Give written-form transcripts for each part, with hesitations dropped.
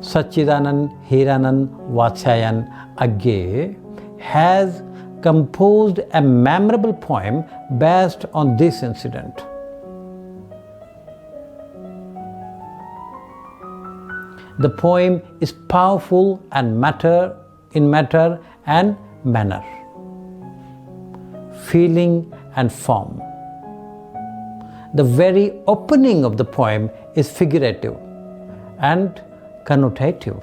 Sachidanand Hiranan Vatsyayan Agyeya has composed a memorable poem based on this incident. The poem is powerful and matter and manner, feeling and form. The very opening of the poem is figurative and connotative.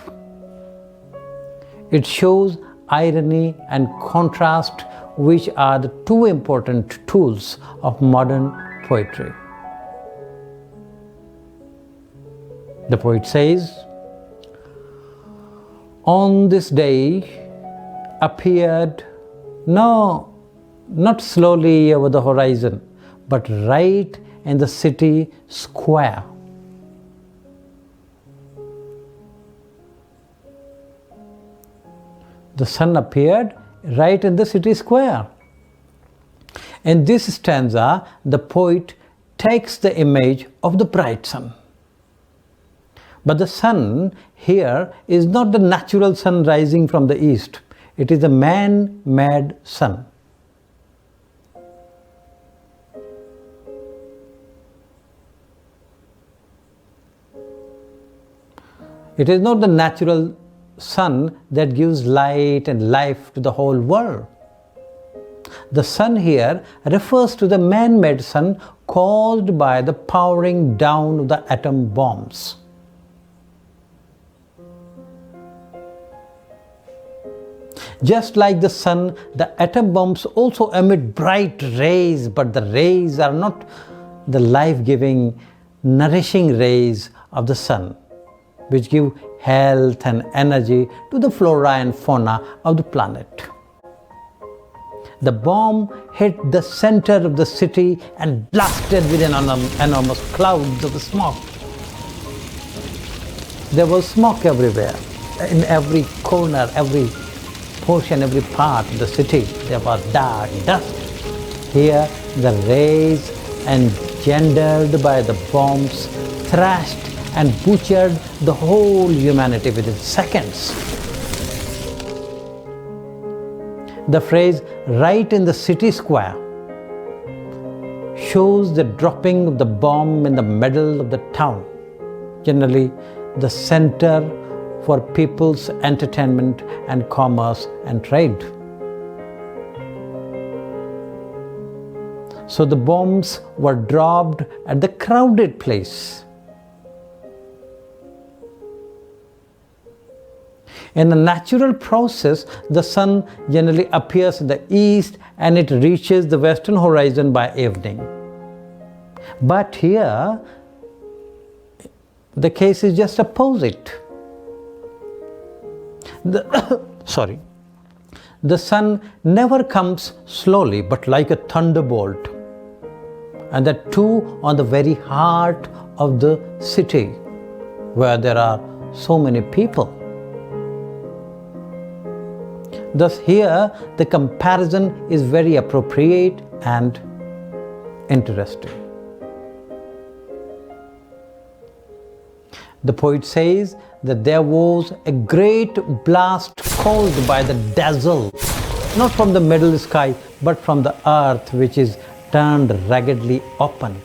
It shows irony and contrast, which are the two important tools of modern poetry. The poet says, "On this day appeared, no, not slowly over the horizon, but right in the city square, the sun appeared right in the city square." In this stanza, the poet takes the image of the bright sun. But the sun here is not the natural sun rising from the east. It is a man-made sun. It is not the natural sun that gives light and life to the whole world. The sun here refers to the man-made sun caused by the powering down of the atom bombs. Just like the sun, the atom bombs also emit bright rays, but the rays are not the life-giving, nourishing rays of the sun, which give health and energy to the flora and fauna of the planet. The bomb hit the center of the city and blasted with enormous clouds of smoke. There was smoke everywhere, in every corner, every portion, every part of the city. There was dark dust. Here, the rays engendered by the bombs thrashed and butchered the whole humanity within seconds. The phrase "right in the city square" shows the dropping of the bomb in the middle of the town, generally the center for people's entertainment and commerce and trade. So the bombs were dropped at the crowded place. In a natural process, the sun generally appears in the east and it reaches the western horizon by evening. But here, the case is just opposite. The sun never comes slowly, but like a thunderbolt, and that too on the very heart of the city, where there are so many people. Thus here, the comparison is very appropriate and interesting. The poet says that there was a great blast caused by the dazzle, not from the middle sky, but from the earth, which is turned raggedly open.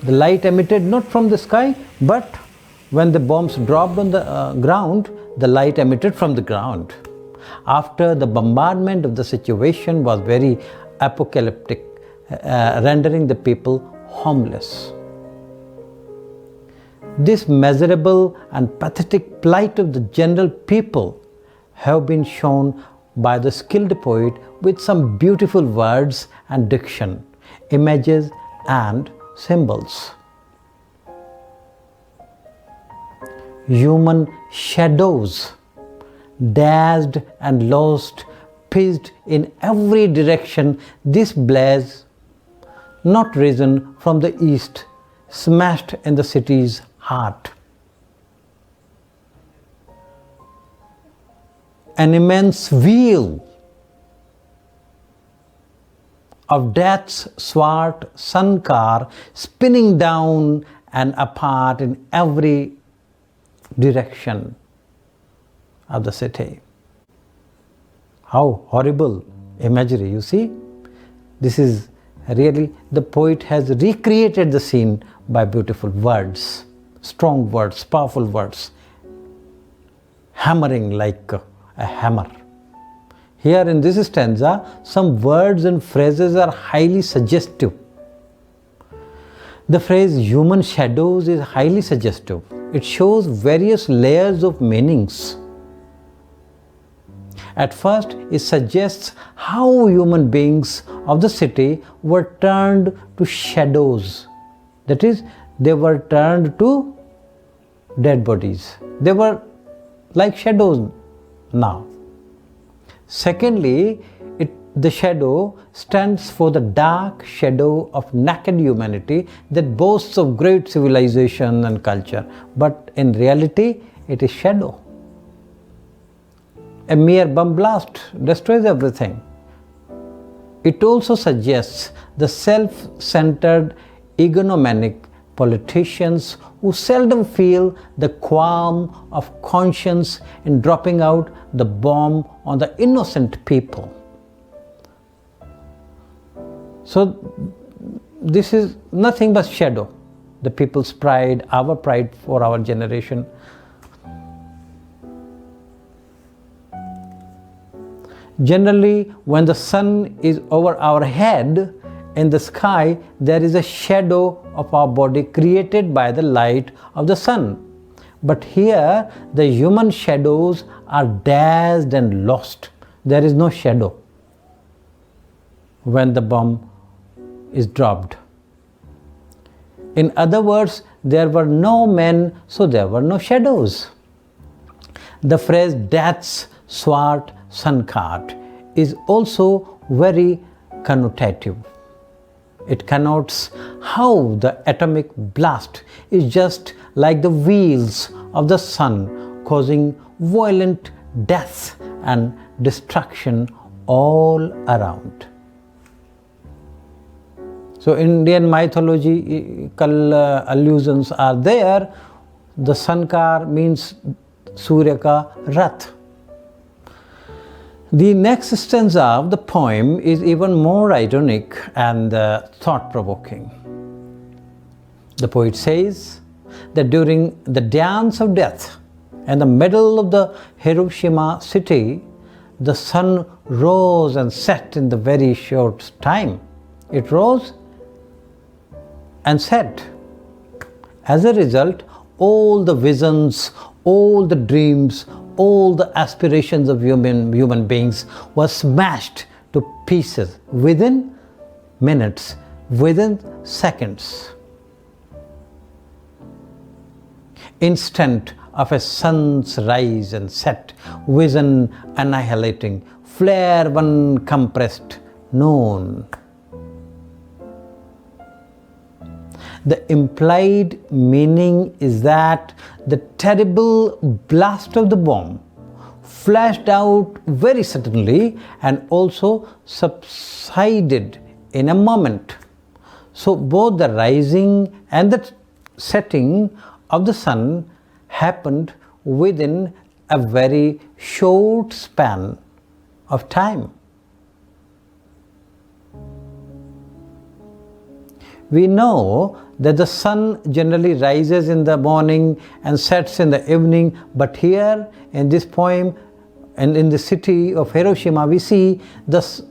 The light emitted not from the sky, but when the bombs dropped on the ground, the light emitted from the ground. After the bombardment of the situation was very apocalyptic, rendering the people homeless. This miserable and pathetic plight of the general people have been shown by the skilled poet with some beautiful words and diction, images and symbols. Human shadows, dazed and lost, pitched in every direction, this blaze, not risen from the east, smashed in the city's heart. An immense wheel of death's swart sun car spinning down and apart in every direction of the city. How horrible imagery, you see? This is really, the poet has recreated the scene by beautiful words, strong words, powerful words, hammering like a hammer. Here in this stanza, some words and phrases are highly suggestive. The phrase human shadows is highly suggestive. It shows various layers of meanings. At first, it suggests how human beings of the city were turned to shadows. That is, they were turned to dead bodies. They were like shadows now. Secondly, the shadow stands for the dark shadow of naked humanity that boasts of great civilization and culture. But in reality, it is shadow. A mere bomb blast destroys everything. It also suggests the self-centered, egomaniac politicians who seldom feel the qualm of conscience in dropping out the bomb on the innocent people. So this is nothing but shadow. The people's pride, our pride for our generation. Generally, when the sun is over our head, in the sky, there is a shadow of our body created by the light of the sun. But here, the human shadows are dazzled and lost. There is no shadow when the bomb is dropped. In other words, there were no men, so there were no shadows. The phrase death's swart sun-cart is also very connotative. It connotes how the atomic blast is just like the wheels of the sun, causing violent death and destruction all around. So Indian mythological allusions are there. The sun-car means Surya ka Rath. The next stanza of the poem is even more ironic and thought-provoking. The poet says that during the dance of death in the middle of the Hiroshima city, the sun rose and set in the very short time. It rose and set. As a result, all the visions, all the dreams, all the aspirations of human beings were smashed to pieces within minutes, within seconds. Instant of a sun's rise and set, vision annihilating, flare one compressed noon. The implied meaning is that the terrible blast of the bomb flashed out very suddenly and also subsided in a moment. So both the rising and the setting of the sun happened within a very short span of time. We know that the sun generally rises in the morning and sets in the evening, but here in this poem and in the city of Hiroshima, we see this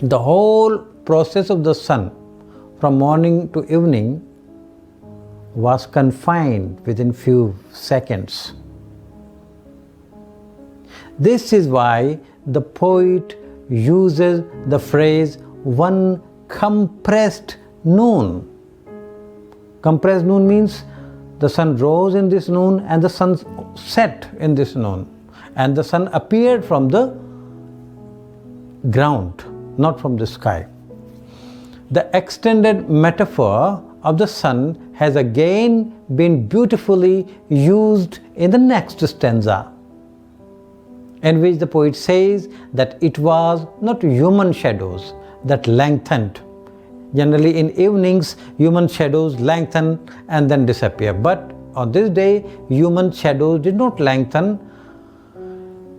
the whole process of the sun from morning to evening was confined within few seconds. This is why the poet uses the phrase one compressed noon. Compressed noon means the sun rose in this noon and the sun set in this noon, and the sun appeared from the ground, not from the sky. The extended metaphor of the sun has again been beautifully used in the next stanza, in which the poet says that it was not human shadows that lengthened Generally in evenings, human shadows lengthen and then disappear. But on this day, human shadows did not lengthen,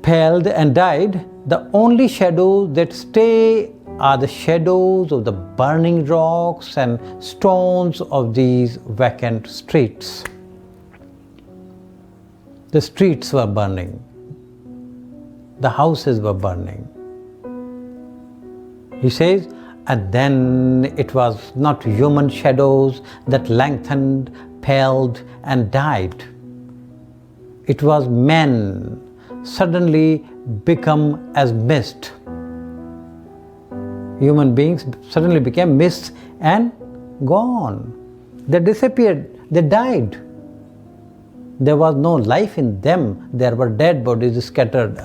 paled and died. The only shadows that stay are the shadows of the burning rocks and stones of these vacant streets. The streets were burning. The houses were burning. He says, and then it was not human shadows that lengthened, paled and died. It was men suddenly become as mist. Human beings suddenly became mist and gone. They disappeared, they died. There was no life in them. There were dead bodies scattered